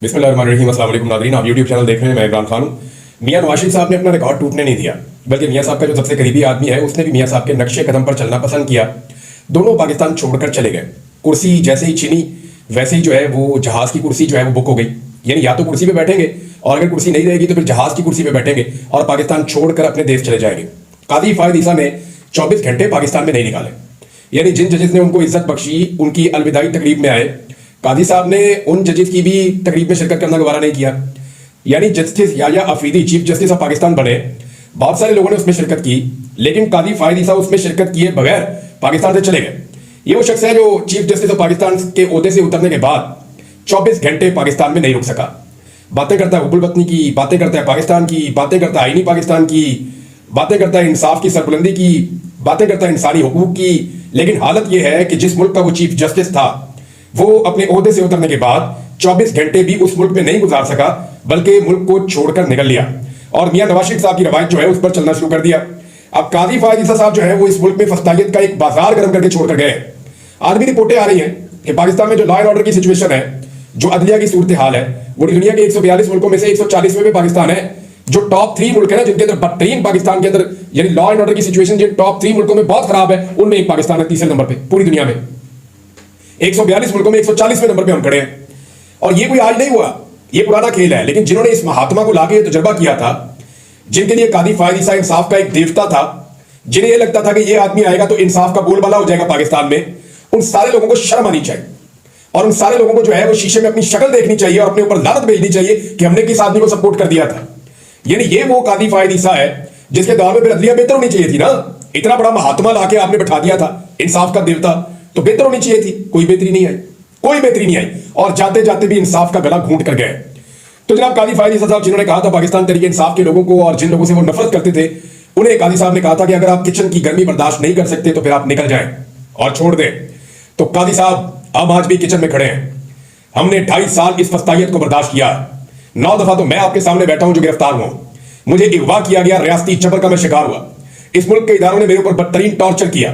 बिस्मिल्लाहिर्रहमानिर्रहीम। अस्सलाम वालेकुम नाज़रीन, आप यूट्यूब चैनल देख रहे हैं। मैं इमरान खान हूँ। मियां नवाज शरीफ साहब ने अपना रिकॉर्ड टूटने नहीं दिया, बल्कि मियां साहब का जो सबसे करीबी आदमी है उसने भी मियां साहब के नक्शे कदम पर चलना पसंद किया। दोनों पाकिस्तान छोड़कर चले गए। कुर्सी जैसे ही छीनी वैसे ही जो है वो जहाज की कुर्सी जो है वो बुक हो गई। यानी या तो कुर्सी पे बैठेंगे और अगर कुर्सी नहीं रहेगी तो फिर जहाज की कुर्सी पे बैठेंगे और पाकिस्तान छोड़कर अपने देश चले जाएंगे। कादी फायद ईसा ने 24 घंटे पाकिस्तान में नहीं निकाले। यानी जिन जजेस ने उनको इज्जत बख्शी उनकी अलविदाई तकरीब में आए, कादी साहब ने उन जजेस की भी तकरीब में शिरकत करना गवारा नहीं किया। यानी justice Yahya Afridi chief justice of Pakistan बने, बहुत सारे लोगों ने उसमें शिरकत की, लेकिन कादी फायद ईसा उसमें शिरकत किए बगैर पाकिस्तान से चले गए। ये वो शख्स है जो चीफ जस्टिस ऑफ पाकिस्तान के ओहदे से उतरने के बाद 24 घंटे पाकिस्तान में नहीं रुक सका। बातें करता है हुबुल वतनी की, बातें करता है पाकिस्तान की, बातें करता है आईनी पाकिस्तान की, बातें करता है इंसाफ की सरबुलंदी की, बातें करता है इंसानी हुकूक की। लेकिन हालत यह है कि जिस मुल्क का वो चीफ जस्टिस था वो अपने ओहदे से उतरने के बाद 24 घंटे भी उस मुल्क में नहीं गुजार सका, बल्कि मुल्क को छोड़कर निकल लिया और मियां नवाज शरीफ साहब की रवायत जो है उस पर चलना शुरू कर दिया। अब कादी फायद ईसा साहब जो है वो इस मुल्क में फस्तायत का एक बाजार गर्म करके छोड़कर गए। आज भी रिपोर्टें आ रही हैं कि पाकिस्तान में जो लॉ एंड ऑर्डर की सिचुएशन है, जो अदलिया की सूरत हाल है, वो दुनिया के 142 मुल्कों में से 140वें में पाकिस्तान है। जो टॉप 3 मुल्क है ना जिनके अंदर बदतरीन पाकिस्तान के अंदर यानी लॉ एंड ऑर्डर की सिचुएशन जिन टॉप 3 मुल्कों में बहुत खराब है, उनमें एक पाकिस्तान है तीसरे नंबर पे पूरी दुनिया में। 142 मुल्कों में 140वें नंबर पे हम खड़े हैं। और ये कोई आज नहीं हुआ, ये पुराना खेल है। लेकिन जिन्होंने इस महात्मा को लाके तजर्बा किया था, जिनके लिए कादी फायद ईसा इंसाफ का एक देवता था, जिन्हें यह लगता था कि ये आदमी आएगा तो इंसाफ का बोलबाला हो जाएगा पाकिस्तान में, उन सारे लोगों को शर्म आनी चाहिए और उन सारे लोगों को जो है वो शीशे में अपनी शक्ल देखनी चाहिए और अपने ऊपर लानत भेजनी चाहिए कि हमने किस आदमी को सपोर्ट कर दिया था। यानी ये वो कादी फायद ईसा है जिसके दौर में फिर अदलिया बेहतर होनी चाहिए थी ना। इतना बड़ा महात्मा लाके आपने बैठा दिया था, इंसाफ का देवता, तो बेहतर होनी चाहिए थी। कोई बेहतरी नहीं आई, कोई बेहतरी नहीं आई और जाते जाते भी इंसाफ का गला घूंट कर गए। तो जनाब कादी फायद ईसा साहब जिन्होंने कहा था पाकिस्तान तरीके इंसाफ के लोगों को और जिन लोगों से वो नफरत करते थे, उन्हें कादी साहब ने कहा था कि अगर आप किचन की गर्मी बर्दाश्त नहीं कर सकते तो फिर आप निकल जाएं और छोड़ दें। तो कादी साहब अब आज भी किचन में खड़े हैं। हमने 2.5 साल इस फस्तायत को बर्दाश्त किया। 9 दफा तो मैं आपके सामने बैठा हूं जो गिरफ्तार हुआ। मुझे अगवा किया गया, रियासती जबर का मैं शिकार हुआ। इस मुल्क के इदारों ने मेरे ऊपर बदतरीन टॉर्चर किया,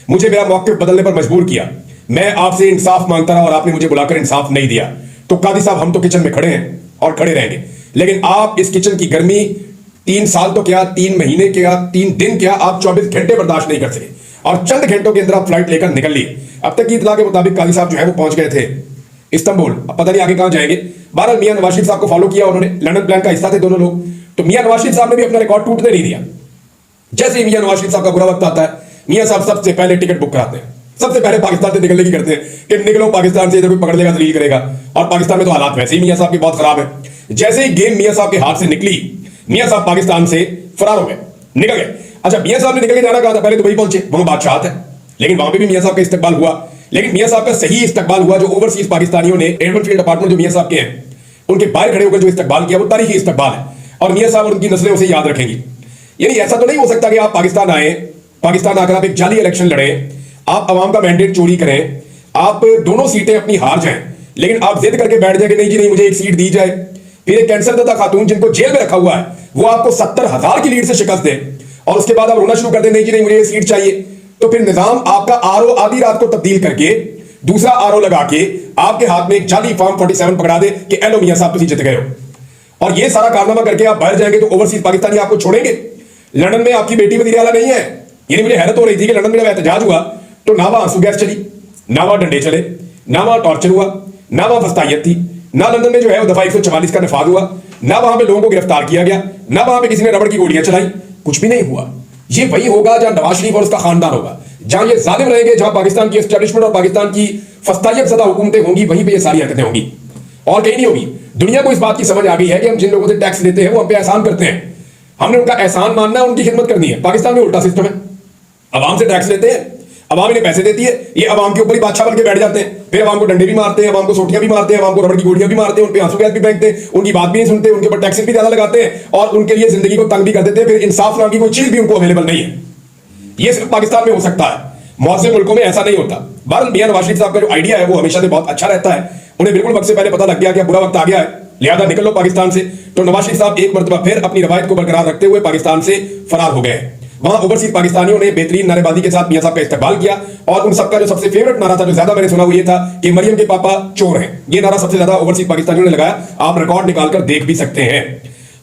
मुझे मेरा मौक़िफ़ बदलने पर मजबूर किया। मैं आपसे इंसाफ मांगता रहा और आपने मुझे बुलाकर इंसाफ नहीं दिया। तो कादी साहब हम तो किचन में खड़े हैं और खड़े रहेंगे, लेकिन आप इस किचन की गर्मी 3 साल तो क्या, 3 महीने क्या, 3 दिन क्या, आप 24 घंटे बर्दाश्त नहीं कर सके और चंद घंटों के अंदर आप फ्लाइट लेकर निकल लिए। अब तक की इतला के मुताबिक कादी साहब जो है वो पहुंच गए थे इस्तांबुल। अब पता नहीं आगे कहां जाएंगे। बहरहाल मियां नवाज शरीफ साहब को फॉलो किया उन्होंने, लंदन प्लान का हिस्सा थे दोनों लोग। तो मियां नवाज शरीफ साहब ने भी अपना रिकॉर्ड टूटने नहीं दिया। जैसे ही मियां नवाज शरीफ साहब का बुरा वक्त आता है, मियां साहब सबसे पहले टिकट बुक कराते हैं, सबसे पहले पाकिस्तान से निकलने की करते हैं कि निकलो पाकिस्तान से, इधर कोई पकड़ लेगा दलील करेगा। और पाकिस्तान में तो हालात वैसे ही मियां साहब के बहुत खराब है। जैसे ही गेम मियां साहब के हाथ से निकली, मियां साहब पाकिस्तान से फरार हो गए, निकल गए। अच्छा, मियां साहब ने निकल के जाना कहा था, पहले दुबई पहुंचे, वहां बादशाह है, लेकिन वहां पे भी मियां साहब का इस्तकबाल हुआ। लेकिन मियां साहब का सही इस्तकबाल हुआ जो ओवरसीज पाकिस्तानियों ने एडमंड फील्ड अपार्टमेंट जो मियां साहब के हैं उनके बाहर खड़े होकर जो इस्तकबाल किया वो तारीखी इस्तकबाल है और मियां साहब और उनकी नस्लें उसे याद रखेंगी। यानी ऐसा तो नहीं हो सकता कि आप पाकिस्तान आए, पाकिस्तान आकर आप एक जाली इलेक्शन लड़े, आप अवाम का मैंडेट चोरी करें, आप दोनों सीटें अपनी हार जाएं, लेकिन आप जिद करके बैठ जाए कि नहीं जी नहीं मुझे एक सीट दी जाए। फिर एक कैंसर दाता खातून जिनको जेल में रखा हुआ है वो आपको 70,000 की लीड से शिकस्त दे और उसके बाद आप रोना शुरू कर दे, नहीं जी नहीं मुझे ये सीट चाहिए। तो फिर निजाम आपका आरओ आधी रात को तब्दील करके दूसरा आरओ लगा के आपके हाथ में एक जाली फॉर्म 47 पकड़ा दे कि एलो मियां साहब तुम जीत गए हो। और ये सारा कारनामा करके आप बाहर जाएंगे तो ओवरसीज पाकिस्तानी आपको छोड़ेंगे। लंदन में आपकी बेटी वजीर आला नहीं है। यानी मुझे हैरत हो रही थी कि लंदन में जब एहतजाज हुआ तो ना वहां आंसू गैस चली, ना वहां डंडे चले, ना वहां टॉर्चर हुआ, ना वहां फस्तायत थी, ना लंदन में जो है वो दफा 144 का नफाज हुआ, ना वहां पे लोगों को गिरफ्तार किया गया, ना वहां पे किसी ने रबड़ की गोलियां चलाई, कुछ भी नहीं हुआ। ये वही होगा जहां नवाज शरीफ और उसका खानदान होगा, जहां ये जालिम रहेंगे, जहां पाकिस्तान की एस्टेब्लिशमेंट और पाकिस्तान की फस्तायत ज़दा हुकूमतें होंगी, वहीं पे ये सारी हरकतें होंगी और कहीं नहीं होगी। दुनिया को इस बात की समझ आ गई है कि हम जिन लोगों से टैक्स लेते हैं वो हम पे एहसान करते हैं, हमने उनका एहसान मानना है, उनकी खिदमत करनी है। पाकिस्तान में उल्टा सिस्टम है, अवाम से टैक्स लेते हैं, अवाम इन्हें पैसे देती है, ये अवाम के ऊपर ही बादशाह बन के बैठ जाते हैं, फिर अवाम को डंडे भी मारते हैं, अवाम को सोटियां भी मारते हैं, अवाम को रबड़ की गोलियां भी मारते हैं, उन पे आंसू गैस भी फेंकते हैं, उनकी बात भी नहीं सुनते, उनके ऊपर टैक्सेस भी ज्यादा लगाते हैं और उनके लिए जिंदगी को तंग भी कर देते हैं। फिर इंसाफ नाम की कोई चीज भी उनको अवेलेबल नहीं है। ये सिर्फ पाकिस्तान में हो सकता है, मौजूद मुल्कों में ऐसा नहीं होता। बहरहाल मियां नवाज शरीफ साहब का जो आइडिया है वो हमेशा से बहुत अच्छा रहता है। उन्हें बिल्कुल वक्त से पहले पता लग गया कि बुरा वक्त आ गया है, लिहाजा निकल लो पाकिस्तान से। तो नवाज शरीफ साहब एक मरतबा फिर अपनी रवायत को बरकरार रखते हुए पाकिस्तान से फरार हो गए। वहां ओवरसीज पाकिस्तानियों ने बेहतरीन नारेबाजी के साथ मियां साहब का इस्तेमाल किया और उन सबका जो सबसे फेवरेट नारा था, जो ज्यादा मैंने सुना, वो ये था कि मरियम के पापा चोर हैं। ये नारा सबसे ज्यादा ओवरसीज पाकिस्तानियों ने लगाया। आप रिकॉर्ड निकालकर देख भी सकते हैं।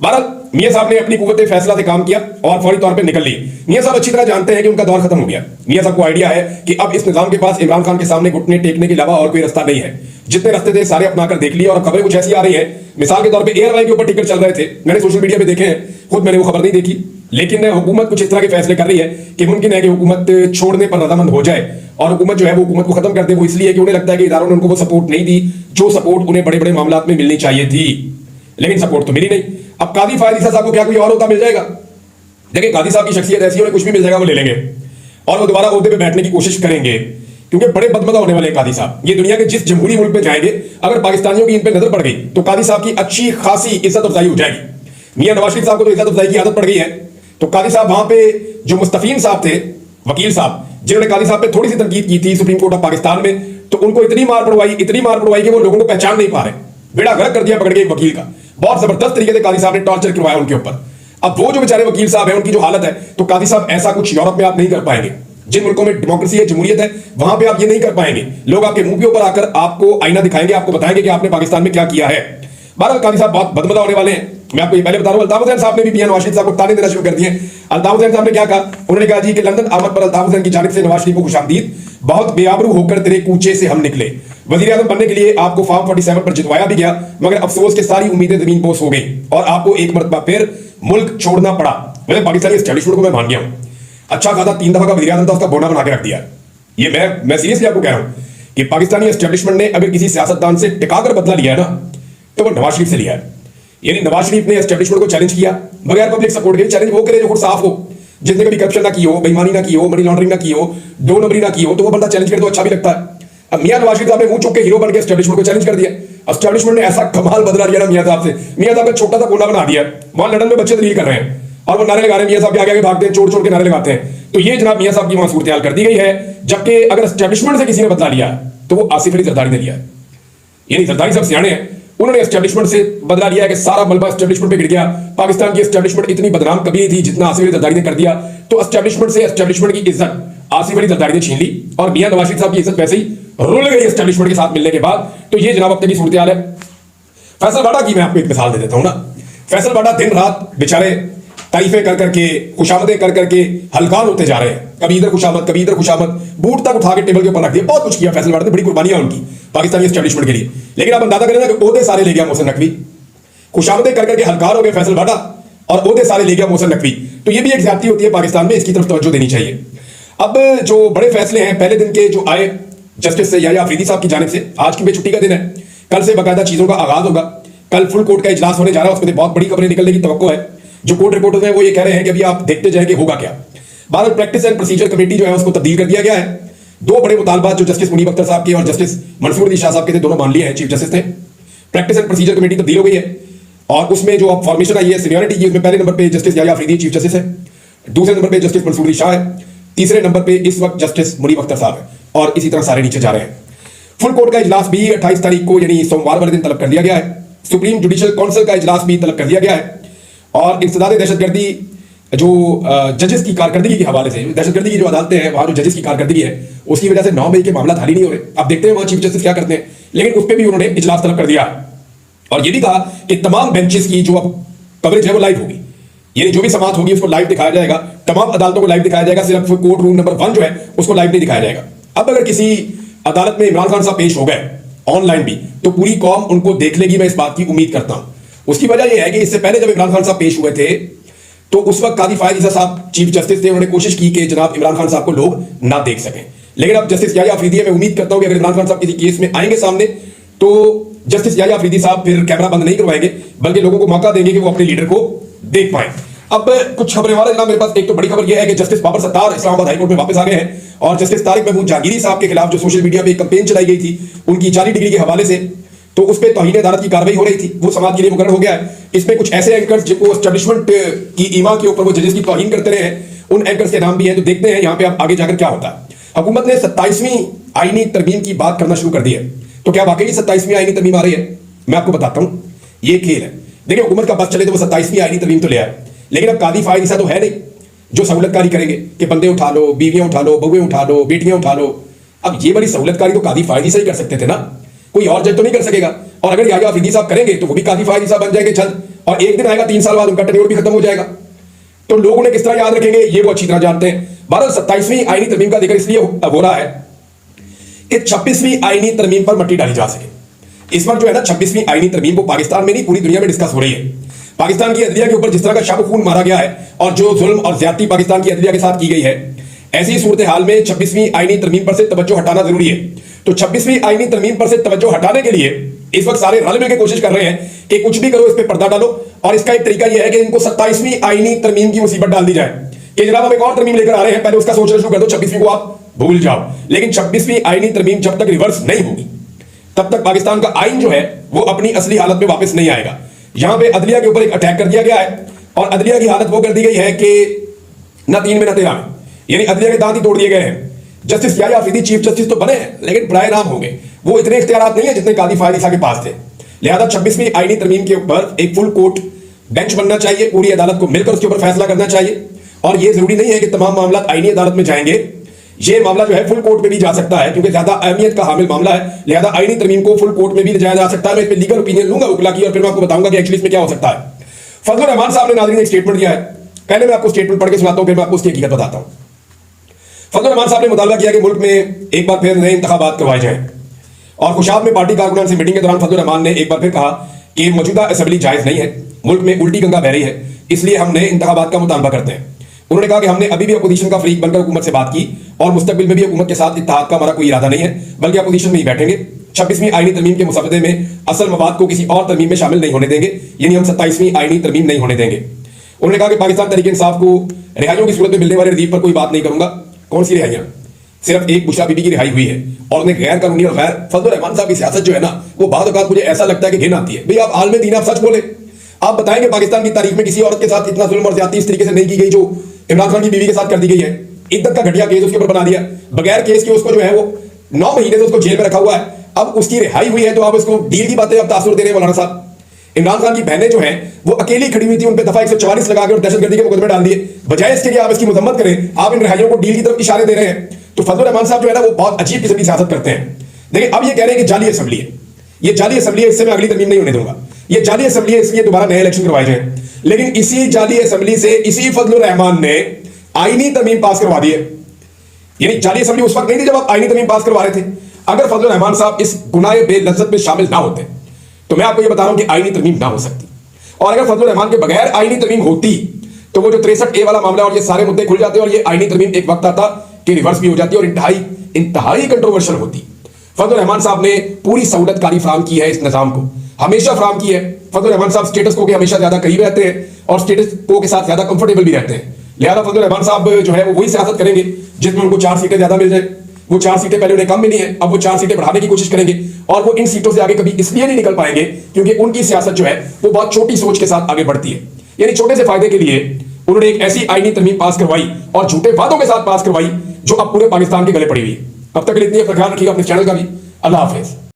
बहरहाल मियां साहब ने अपनी कुव्वते फैसला से काम किया और फौरी तौर पे निकल ली। मियां साहब अच्छी तरह जानते हैं कि उनका दौर खत्म हो गया। मियां साहब को आइडिया है कि अब इस निजाम के पास इमरान खान के सामने घुटने टेकने के अलावा और कोई रास्ता नहीं है। जितने रास्ते थे सारे अपनाकर देख लिए और खबरें कुछ ऐसी आ रही है, मिसाल के तौर पे एयरलाइन के ऊपर टिकट चल रहे थे, मैंने सोशल मीडिया पे देखे हैं, खुद मैंने वो खबर नहीं देखी, लेकिन हुकूमत कुछ इस तरह के फैसले कर रही है कि मुमकिन है कि हुकूमत छोड़ने पर रजामंद हो जाए और हुकूमत जो है वो हुकूमत को खत्म कर दे। वो इसलिए कि उन्हें लगता है कि इदारों ने उनको वो सपोर्ट नहीं दी जो सपोर्ट उन्हें बड़े बड़े मामलों में मिलनी चाहिए थी, लेकिन सपोर्ट तो मिली नहीं। अब काजी फायद ईसा साहब को क्या कोई और होता मिल जाएगा? देखिए, काजी साहब की शख्सियत ऐसी है, उन्हें कुछ भी मिल जाएगा वो ले लेंगे और वो दोबारा ओहदे पे बैठने की कोशिश करेंगे, क्योंकि बड़े बदमजा होने वाले हैं काजी साहब। ये दुनिया के जिस जमहूरी मुल्क में जाएंगे, अगर पाकिस्तानियों की इन पे नजर पड़ गई तो काजी साहब की अच्छी खासी इज्जत अफजाई हो जाएगी। मियां नवाज शरीफ साहब को तो इज्जत अफजाई की आदत पड़ गई है, तो काजी साहब वहां पे जो मुस्तफीन साहब थे, वकील साहब, जिन्होंने काजी साहब पे थोड़ी सी तनकीद की थी सुप्रीम कोर्ट ऑफ पाकिस्तान में, तो उनको इतनी मार पड़वाई कि वो लोगों को पहचान नहीं पा रहे। बेड़ा गर्क कर दिया पकड़ के एक वकील का। बहुत जबरदस्त तरीके से काजी साहब ने टॉर्चर करवाया उनके ऊपर। अब वो जो बेचारे वकील साहब हैं, उनकी जो हालत है, तो काजी साहब ऐसा कुछ यूरोप में आप नहीं कर पाएंगे। जिन मुल्कों में डेमोक्रेसी है, जमहूरियत है, वहां पे आप ये नहीं कर पाएंगे। लोग आपके मुंह के ऊपर आकर आपको आईना दिखाएंगे, आपको बताएंगे कि आपने पाकिस्तान में क्या किया है। बहरहाल काजी साहब बहुत बदमजा होने वाले हैं। मैं आपको ये पहले बता रहा हूं, अल्ताफ हुसैन साहब ने भी मियां नवाज शरीफ साहब को ताने देना शुरू कर दिए। अल्ताफ हुसैन साहब ने क्या कहा? उन्होंने कहा जी कि लंदन आमद पर अल्ताफ हुसैन की जानिब से नवाज शरीफ को खुशामदीद, बहुत बेआबरू होकर तेरे कूचे से हम निकले। वजीर आजम बनने के लिए आपको फॉर्म 47 पर जितवाया भी गया, मगर अफसोस के सारी उम्मीदें जमीन पोस हो गई और आपको एक मरतबा फिर मुल्क छोड़ना पड़ा। मैं पाकिस्तानी एस्टेब्लिशमेंट को मैं मान गया हूं। अच्छा खासा 3 दफा का वजीर आजम था, उसका बोना बना के रख दिया। ये मैं सीरियसली आपको कह रहा हूं कि पाकिस्तानी एस्टेब्लिशमेंट ने अगर किसी सियासतदान से टिकाकर बदला लिया है ना, तो वो नवाज शरीफ से लिया है। यानी नवाज शरीफ ने एस्टेब्लिशमेंट को चैलेंज किया बगैर पब्लिक सपोर्ट के। चैलेंज वो करे जो खुद साफ हो, जिसने कभी करप्शन ना की हो, बेईमानी ना की हो, मनी लॉन्ड्रिंग ना की हो, दो नंबरी ना की हो, तो वो बंदा चैलेंज करे तो अच्छा भी लगता है। अब मियां नवाज शरीफ साहब ने मुंह चुक के हीरो बन के एस्टेब्लिशमेंट को चैलेंज कर दिया। एस्टेब्लिशमेंट ने ऐसा कमाल बदला लिया ना मियां साहब से, मियां साहब का छोटा सा कोना बना दिया। वहां लंदन में बच्चे दलील कर रहे हैं और वो नारे लगा रहे हैं, मियां साहब के आगे आगे भागते हैं, चोर चोर के नारे लगाते हैं। तो ये जनाब मियां साहब की वहां सूरत हाल कर दी गई है। जबकि अगर एस्टेब्लिशमेंट से किसी ने बदला लिया तो वो आसिफ अली जरदारी ने लिया है। यानी जरदारी साहब सियाने हैं, उन्होंने एस्टेब्लिशमेंट से बदला लिया है कि सारा मलबा एस्टेब्लिशमेंट पे गिर गया। पाकिस्तान की एस्टेब्लिशमेंट इतनी बदनाम कभी नहीं थी जितना आसिफ अली जरदारी ने कर दिया। तो एस्टेब्लिशमेंट से एस्टेब्लिशमेंट की इज्जत आसिफ अली जरदारी ने छीन ली और मियां नवाज शरीफ साहब की इज्जत वैसे ही रुल गई एस्टेब्लिशमेंट के साथ मिलने के बाद। तो ये जनाब अब तक की सूरत हाल है। फैसल बाडा की मैं आपको एक मिसाल दे देता हूं ना। फैसल बाडा दिन रात बेचारे तारीफें कर करके, खुशामदें कर करके हलकान होते जा रहे हैं। कभी इधर खुशामद, कभी इधर खुशामद, बूट तक उठा के टेबल के ऊपर रख दिया। बहुत कुछ किया फैसल बाडा ने, बड़ी कुर्बानियां उनकी पाकिस्तानी एस्टेब्लिशमेंट के लिए। लेकिन आप अंदाजा करें ना कि ओहदे सारे ले गया मोहसिन नकवी। खुशामदें कर करके हलकान हो गए फैसल बाडा और ओहदे सारे ले गया मोहसिन नकवी। तो ये भी एक ज्यादती होती है पाकिस्तान में, इसकी तरफ तवज्जो देनी चाहिए। अब जो बड़े फैसले हैं पहले दिन के जो आए जस्टिस याह्या अफरीदी साहब की जानिब से, आज की छुट्टी का दिन है, कल से बाकायदा चीजों का आगाज होगा। कल फुल कोर्ट का इजलास होने जा रहा है, उसमें बहुत बड़ी खबरें निकलने की तवक्को है। जो कोर्ट रिपोर्टर्स हैं वो ये कह रहे हैं कि अभी आप देखते जाएं कि होगा क्या। Bharat practice and procedure committee जो है उसको तब्दील कर दिया गया है। 2 बड़े मुतालबात जो जस्टिस मुनीब अख्तर साहब के और जस्टिस मंसूर अली शाह साहब के थे, दोनों मान लिए हैं चीफ जस्टिस ने। प्रैक्टिस एंड प्रोसीजर कमेटी तब्दील हो गई है और उसमें जो अब फॉर्मेशन आई है, सीनियरिटी की, उसमें पहले नंबर पे justice Yahya Afridi chief justice है, दूसरे नंबर पे जस्टिस मंसूर अली शाह है, तीसरे नंबर पे इस वक्त जस्टिस मुनीब अख्तर साहब है और इसी तरह सारे नीचे जा रहे हैं। फुल कोर्ट का इजलास भी 28 तारीख को यानी सोमवार वाले दिन तलब कर दिया गया है। सुप्रीम जुडिशियल काउंसिल का इजलास भी तलब कर दिया गया है और इंसदाद दहशतगर्दी जो जजेस की कारकर्दगी के हवाले से, दहशतगर्दी की जो अदालतें हैं वहां जो जजेस की कारकर्दगी है उसकी वजह से 9 मई के मामला हल ही नहीं हो रहे। अब देखते हैं वहां चीफ जस्टिस क्या करते हैं, लेकिन उस पर भी उन्होंने इजलास तलब कर दिया और ये भी कहा कि तमाम बेंचेस की जो अब कवरेज है वो लाइव होगी। यानी जो भी समाअत होगी उसको लाइव दिखाया जाएगा, तमाम अदालतों को लाइव दिखाया जाएगा, सिर्फ कोर्ट रूम नंबर 1 जो है उसको लाइव नहीं दिखाया जाएगा। अब अगर किसी अदालत में इमरान खान साहब पेश हो गए ऑनलाइन भी, तो पूरी कौम उनको देख लेगी, मैं इस बात की उम्मीद करता हूं। उसकी वजह यह है कि इससे पहले जब इमरान खान साहब पेश हुए थे तो उस वक्त काजी फायद ईसा साहब चीफ जस्टिस थे, उन्होंने कोशिश की कि जनाब इमरान खान साहब को लोग ना देख सकें। लेकिन अब जस्टिस याह्या अफरीदी है, मैं उम्मीद करता हूं कि अगर इमरान खान साहब किसी केस में आएंगे सामने तो जस्टिस याह्या अफरीदी साहब फिर कैमरा बंद नहीं करवाएंगे, बल्कि लोगों को मौका देंगे कि वो अपने लीडर को देख पाए। अब कुछ खबरें हमारे जनाब मेरे पास, एक तो बड़ी खबर यह है कि जस्टिस बाबर सत्तार इस्लामाबाद हाईकोर्ट में वापस आ गए हैं और जस्टिस तारिक महमूद जहांगीरी साहब के खिलाफ जो सोशल मीडिया पे एक कैंपेन चलाई गई थी उनकी जाली डिग्री के हवाले से, तो उस पर तौहीन अदालत की कार्रवाई हो रही थी, वो समाअत के लिए मुकर्रर हो गया है। इसमें कुछ ऐसे एंकर्स जिनको एस्टेब्लिशमेंट की ईमा के ऊपर वो जजेस की तौहीन करते रहे हैं, उन एंकर्स के नाम भी हैं। तो देखते हैं यहाँ पे अब आगे जाकर क्या होता है। हुकूमत ने 27वीं आईनी तरमीम की बात करना शुरू कर दी है, तो क्या वाकई 27वीं आईनी तरमीम आ रही है? मैं आपको बताता हूं, ये खेल है। देखिए, हुकूमत का बस चले तो वो 27वीं आईनी तरमीम तो ले आए, लेकिन अब कादी फायद ईसा तो है नहीं। जो सहूलतकारी करेंगे कि बंदे उठा लो, बीवियां उठा लो, बहुएं उठा लो, बेटियां उठा लो। अब ये बड़ी सहूलतकारी तो कादी फायदी से ही कर सकते थे ना, कोई और जज तो नहीं कर सकेगा। और अगर याहिया अफरीदी साहब करेंगे तो वो भी कादी फायदी साहब बन जाएंगे जल्द, और एक दिन आएगा 3 साल बाद उनका टेन्योर भी खत्म हो जाएगा। तो लोग उन्हें किस तरह याद रखेंगे ये वो अच्छी तरह जानते हैं। 27वीं आईनी तरमीम का जिक्र इसलिए हो रहा है कि 26वीं आईनी तरमीम पर मट्टी डाली जा सके। इस वक्त जो है ना 26वीं आईनी तरमीम वो पाकिस्तान में नहीं पूरी दुनिया में डिस्कस हो रही है। पाकिस्तान की अदलिया के ऊपर जिस तरह का शब खून मारा गया है और जो जुल्म और ज्यादती पाकिस्तान की अदलिया के साथ की गई है, ऐसी सूरत हाल में 26वीं आईनी तरमीम पर से तवज्जो हटाना जरूरी है। तो 26वीं आईनी तरमीम पर से तवज्जो हटाने के लिए इस वक्त सारे रल मिलकर कोशिश कर रहे हैं कि कुछ भी करो इस पे पर्दा डालो, और इसका एक तरीका यह है कि इनको 27वीं आईनी तरमीम की मुसीबत डाल दी जाए कि जनाब हम एक और तरमीम लेकर आ रहे हैं, पहले उसका सोचना शुरू कर दो, 26वीं को आप भूल जाओ। लेकिन 26वीं आईनी तरमीम जब तक रिवर्स नहीं होगी तब तक पाकिस्तान का आइन जो है वो अपनी असली हालत में वापस नहीं आएगा। यहां पे अदलिया के ऊपर एक अटैक कर दिया गया है और अदलिया की हालत वो कर दी गई है कि न 3 में न 13 में, यानी अदलिया के दांत ही तोड़ दिए गए हैं। Justice Yahya Afridi chief justice तो बने हैं लेकिन बराए नाम होंगे, वो इतने इख्तियारात नहीं है जितने कादी फायद ईसा के पास थे। लिहाजा 26वीं आईनी तरमीम के ऊपर एक फुल कोर्ट बेंच बनना चाहिए, पूरी अदालत को मिलकर उसके ऊपर फैसला करना चाहिए। और ये जरूरी नहीं है कि तमाम मामला आईनी अदालत में जाएंगे, ये मामला जो है फुल कोर्ट में भी जा सकता है क्योंकि ज्यादा अहमियत का हामिल मामला है। लिहाजा आईनी तरमीम को फुल कोर्ट में भी ले जाया जा सकता है। मैं इस पर लीगल ओपिनियन लूंगा उकला की और फिर मैं आपको बताऊंगा कि एक्चुअली इसमें क्या हो सकता है। फजलुर रहमान साहब ने नाज़रीन एक स्टेटमेंट दिया है, पहले मैं आपको स्टेटमेंट पढ़ के सुनाता हूं, फिर मैं आपको उसकी हकीकत बताता हूं। फजलुर रहमान साहब ने मुतालबा किया कि मुल्क में एक बार फिर नए इंतखाबात करवाए जाएं, और खुशाब में पार्टी कारकुनान से मीटिंग के दौरान फजलुर रहमान ने एक बार फिर कहा कि मौजूदा असेंबली जायज नहीं है, मुल्क में उल्टी गंगा बह रही है, इसलिए हम नए इंतखाबात का मुतालबा करते हैं। उन्होंने कहा कि हमने अभी भी अपोजिशन का फरीक बनकर हुकूमत से बात की और मुस्तकबिल में भी हुकूमत के साथ इत्तेहाद का हमारा कोई इरादा नहीं है, बल्कि अपोजिशन में ही बैठेंगे। 26वीं आईनी तरमीम के मुसवदे में असल मवाद को किसी और तरमीम में शामिल नहीं होने देंगे, यानी हम 27वीं आईनी तरमीम नहीं होने देंगे। उन्होंने कहा कि पाकिस्तान तहरीक इंसाफ को रिहाइयों की सूरत में मिलने वाले रिलीफ पर कोई बात नहीं करूंगा। कौन सी रिहाइयां? सिर्फ एक बुशरा बीबी की रिहाई हुई है और उन्हें गैर कानूनी और गैर फजलुर रहमान साहब की सियासत जो है ना वो बाद औक़ात मुझे ऐसा लगता है कि घिन आती है। भाई आप आलम दीन, आप सच बोले, आप बताएंगे पाकिस्तान की तारीख में किसी औरत के साथ इतना जुल्म और ज्यादती इस तरीके से नहीं की गई जो इमरान खान की बीवी के साथ कर दी गई है। इद्दत का घटिया केस उसके ऊपर बना दिया, बगैर केस के उसको जो है वो 9 महीने से उसको जेल में रखा हुआ है। अब उसकी रिहाई हुई है तो आप उसको डील की बातें अब तासुर दे रहे हैं मौलाना साहब। इमरान खान की बहनें जो हैं वो अकेली खड़ी हुई थी, उन पे दफा 144 लगा के और दहशतगर्दी के मुकदमे डाल दिए। बजाय इसके लिए आप इसकी मजम्मत करें, आप इन रिहाइयों को डील की तरफ इशारे दे रहे हैं। तो फजलुर रहमान साहब जो है ना वो बहुत अजीब किस्म की सियासत करते हैं। देखिए अब ये कह रहे हैं कि जाली असेंबली है, ये जाली असेंबली है, इससे मैं अगली तरमीम नहीं होने दूंगा। ये जाली असेंबली है, इसलिए दोबारा नए इलेक्शन करवाए जाए। लेकिन इसी जाली असेंबली से इसी फजलुर रहमान ने आईनी तरमीम पास करवा दी है। यानी जाली असेंबली उस वक्त नहीं थी जब आप आईनी तरमीम पास करवा रहे थे। अगर फजलुर रहमान साहब इस गुनाह बेलज्जत में शामिल ना होते तो मैं आपको ये बता रहा हूं कि आईनी तरमीम ना हो सकती, और अगर फजलुर रहमान के बगैर आईनी तरमीम होती तो वो जो 63A वाला मामला और ये सारे मुद्दे खुल जाते और ये आईनी तरमीम एक वक्त आता कि रिवर्स भी हो जाती और इंतहाई कंट्रोवर्शियल होती। फजलुर रहमान साहब ने पूरी सहूलतकारी फराम की है इस निजाम को, हमेशा फराम की है। फजलुर रहमान साहब स्टेटस को के हमेशा ज्यादा करीब रहते हैं और स्टेटस को के साथ ज्यादा कंफर्टेबल भी रहते हैं। लिहाजा फजलुर रहमान साहब जो है वो वही सियासत करेंगे जिसमें उनको 4 सीटें ज्यादा मिल जाए। वो 4 सीटें पहले उन्हें कम मिली है, अब वो 4 सीटें बढ़ाने की कोशिश करेंगे और वो इन सीटों से आगे कभी इसलिए नहीं निकल पाएंगे क्योंकि उनकी सियासत जो है वो बहुत छोटी सोच के साथ आगे बढ़ती है। यानी छोटे से फायदे के लिए उन्होंने एक ऐसी आईनी तरमीम पास करवाई और झूठे वादों के साथ पास करवाई जो अब पूरे पाकिस्तान के गले पड़ी हुई है। अब तक के लिए इतनी ख्याल रखिएगा अपने चैनल का भी। अल्लाह हाफिज।